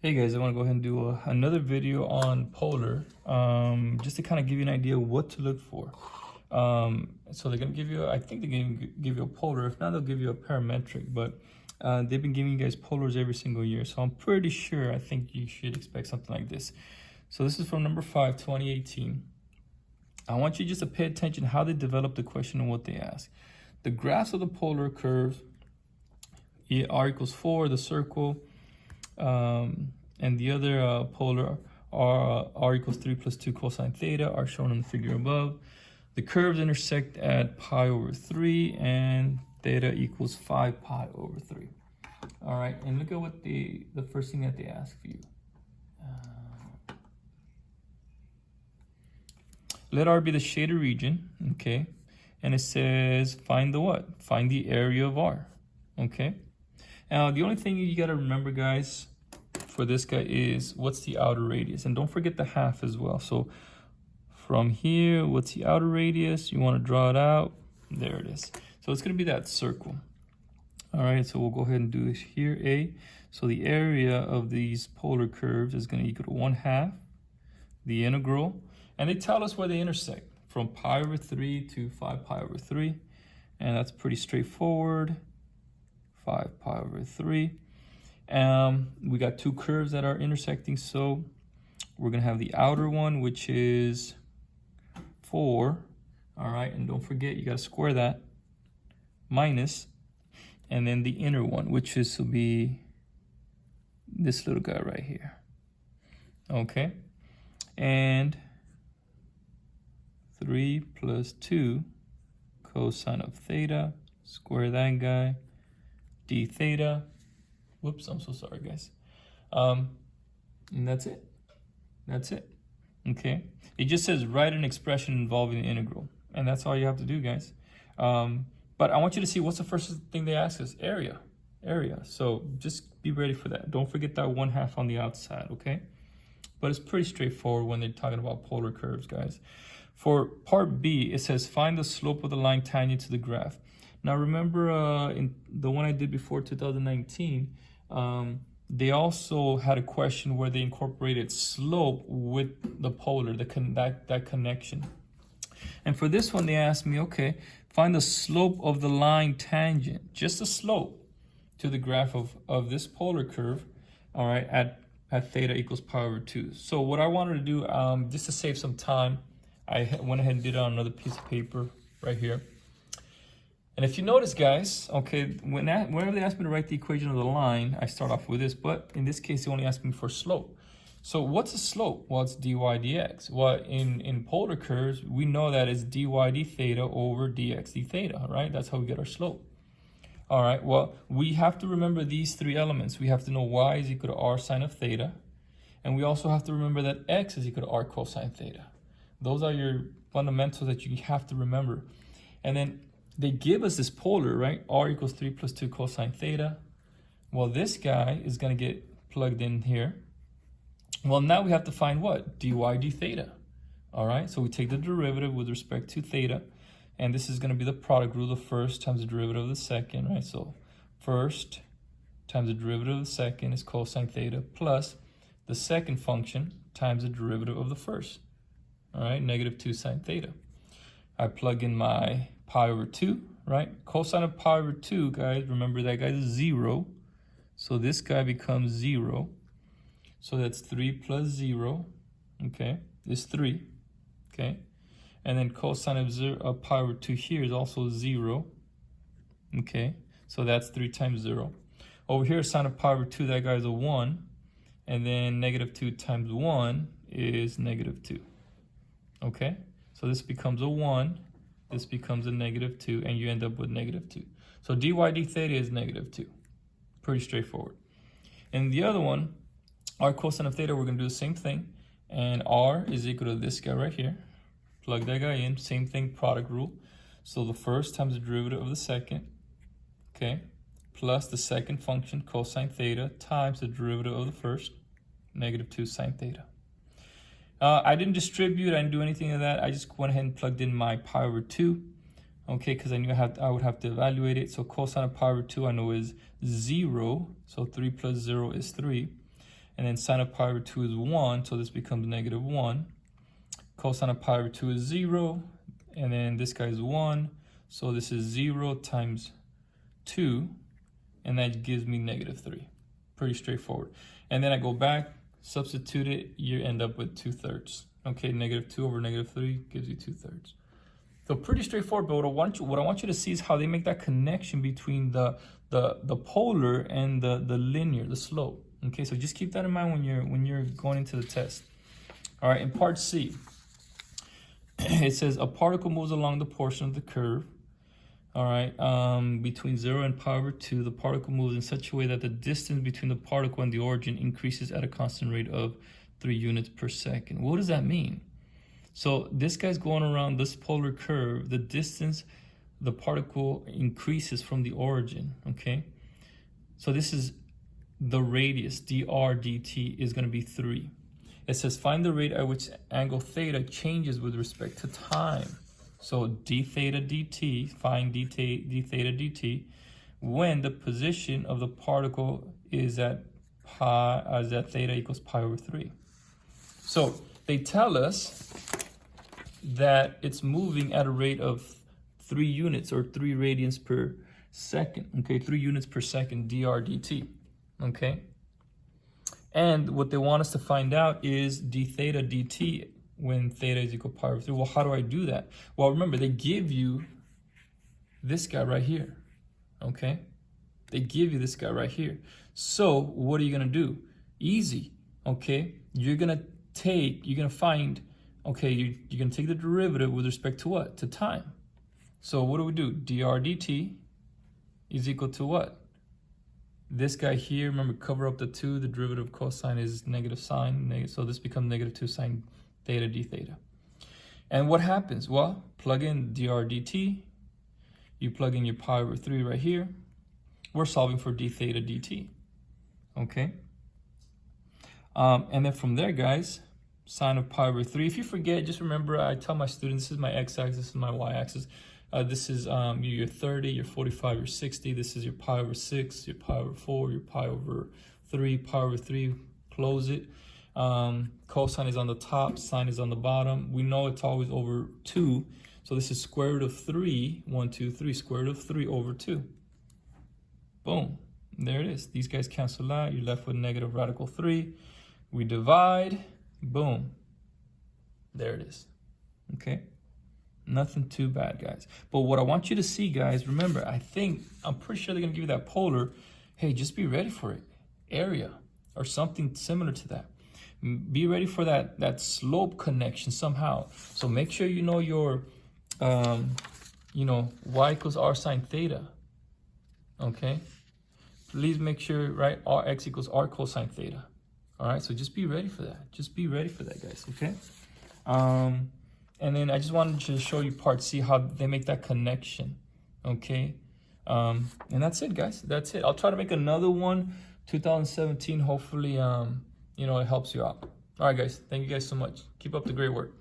Hey guys, I want to go ahead and do another video on polar, just to kind of give you an idea what to look for. So they're going to give you, I think they're going to give you a polar. If not, they'll give you a parametric, but they've been giving you guys polars every single year. So I'm pretty sure, I think you should expect something like this. So this is from number 5, 2018. I want you just to pay attention how they develop the question and what they ask. The graphs of the polar curves, r equals 4, the circle, and the other polar r equals 3 plus 2 cosine theta are shown in the figure above. The curves intersect at pi over 3 and theta equals 5 pi over 3. All right, and look at what the first thing that they ask for you. Let R be the shaded region, okay? And it says find the what? Find the area of R, okay? Now, the only thing you got to remember, guys, for this guy is what's the outer radius. And don't forget the half as well. So from here, what's the outer radius? You want to draw it out. There it is. So it's going to be that circle. All right, so we'll go ahead and do this here, A. So the area of these polar curves is going to equal to 1/2 the integral. And they tell us where they intersect, from pi over 3 to 5 pi over 3. And that's pretty straightforward. 5 pi over 3. We got two curves that are intersecting, so we're going to have the outer one, which is 4. All right, and don't forget, you got to square that, minus, and then the inner one, which is to be this little guy right here. Okay, and 3 plus 2 cosine of theta, square that guy, d theta. Whoops, I'm so sorry, guys. And that's it. That's it. Okay. It just says write an expression involving the integral. And that's all you have to do, guys. But I want you to see what's the first thing they ask us? Area. Area. So just be ready for that. Don't forget that 1/2 on the outside, okay? But it's pretty straightforward when they're talking about polar curves, guys. For part B, it says find the slope of the line tangent to the graph. Now remember, in the one I did before 2019, they also had a question where they incorporated slope with the polar, that connection. And for this one, they asked me, okay, find the slope of the line tangent, just the slope to the graph of this polar curve, all right, at theta equals pi over 2. So what I wanted to do, just to save some time, I went ahead and did it on another piece of paper right here. And if you notice, guys, okay, whenever they ask me to write the equation of the line, I start off with this, but in this case, they only ask me for slope. So what's a slope? Well, it's dy dx. Well, in polar curves, we know that it's dy d theta over dx d theta, right? That's how we get our slope. All right, well, we have to remember these three elements. We have to know y is equal to r sine of theta, and we also have to remember that x is equal to r cosine theta. Those are your fundamentals that you have to remember. And then they give us this polar, right? R equals 3 plus 2 cosine theta. Well, this guy is going to get plugged in here. Well, now we have to find what? dy d theta. All right, so we take the derivative with respect to theta. And this is going to be the product rule of the first times the derivative of the second, right? So first times the derivative of the second is cosine theta plus the second function times the derivative of the first. All right, -2 sine theta. I plug in my pi over 2, right? Cosine of pi over 2, guys, remember that guy is 0. So this guy becomes 0. So that's 3 plus 0, okay, is 3, okay? And then cosine of pi over 2 here is also 0, okay? So that's 3 times 0. Over here, sine of pi over 2, that guy is a 1. And then -2 times 1 is -2, okay? So this becomes a 1. This becomes a -2, and you end up with -2. So dy d theta is -2. Pretty straightforward. And the other one, r cosine of theta, we're going to do the same thing. And r is equal to this guy right here. Plug that guy in. Same thing, product rule. So the first times the derivative of the second, okay, plus the second function, cosine theta, times the derivative of the first, -2 sine theta. I didn't distribute, I didn't do anything of that. I just went ahead and plugged in my pi over 2, okay, because I knew I would have to evaluate it. So cosine of pi over 2 I know is 0, so 3 plus 0 is 3. And then sine of pi over 2 is 1, so this becomes negative 1. Cosine of pi over 2 is 0, and then this guy is 1, so this is 0 times 2, and that gives me negative 3. Pretty straightforward. And then I go back, substitute it, you end up with 2/3. Okay, negative 2 over negative 3 gives you 2/3. So pretty straightforward, but what I want you to see is how they make that connection between the polar and the linear, the slope. Okay, so just keep that in mind when you're going into the test. All right, in part C, it says a particle moves along the portion of the curve. All right, between 0 and pi over 2, the particle moves in such a way that the distance between the particle and the origin increases at a constant rate of 3 units per second. What does that mean? So this guy's going around this polar curve, the distance the particle increases from the origin, okay? So this is the radius, dr dt, is going to be 3. It says find the rate at which angle theta changes with respect to time. So d theta dt, find d theta dt, when the position of the particle is at theta equals pi over 3. So they tell us that it's moving at a rate of 3 units or 3 radians per second. Okay, 3 units per second, dr dt. Okay. And what they want us to find out is d theta dt when theta is equal to pi over 3. Well, how do I do that? Well, remember, they give you this guy right here. Okay. They give you this guy right here. So what are you going to do? Easy. Okay. You're going to find, okay, you're going to take the derivative with respect to what? To time. So what do? dr dt is equal to what? This guy here, remember, cover up the 2, the derivative of cosine is negative sine, so this becomes negative 2 sine theta d theta. And what happens? Well, plug in dr dt, you plug in your pi over 3 right here. We're solving for d theta dt, okay? And then from there, guys, sine of pi over 3. If you forget, just remember, I tell my students, this is my x-axis, this is my y-axis. This is your 30, your 45, your 60. This is your pi over 6, your pi over 4, your pi over 3, pi over 3, close it. Cosine is on the top, sine is on the bottom. We know it's always over 2. So this is square root of 3, 1, 2, 3, square root of 3 over 2. Boom, there it is. These guys cancel out. You're left with negative radical 3. We divide, boom. There it is, okay? Nothing too bad, guys. But what I want you to see, guys, remember, I'm pretty sure they're going to give you that polar. Hey, just be ready for it. Area or something similar to that. Be ready for that slope connection somehow. So make sure you know your, y equals r sine theta. Okay? Please make sure, right, rx equals r cosine theta. All right? So just be ready for that. Just be ready for that, guys. Okay? And then I just wanted to show you part C, how they make that connection, okay? And that's it, guys. That's it. I'll try to make another one, 2017. Hopefully, it helps you out. All right, guys. Thank you guys so much. Keep up the great work.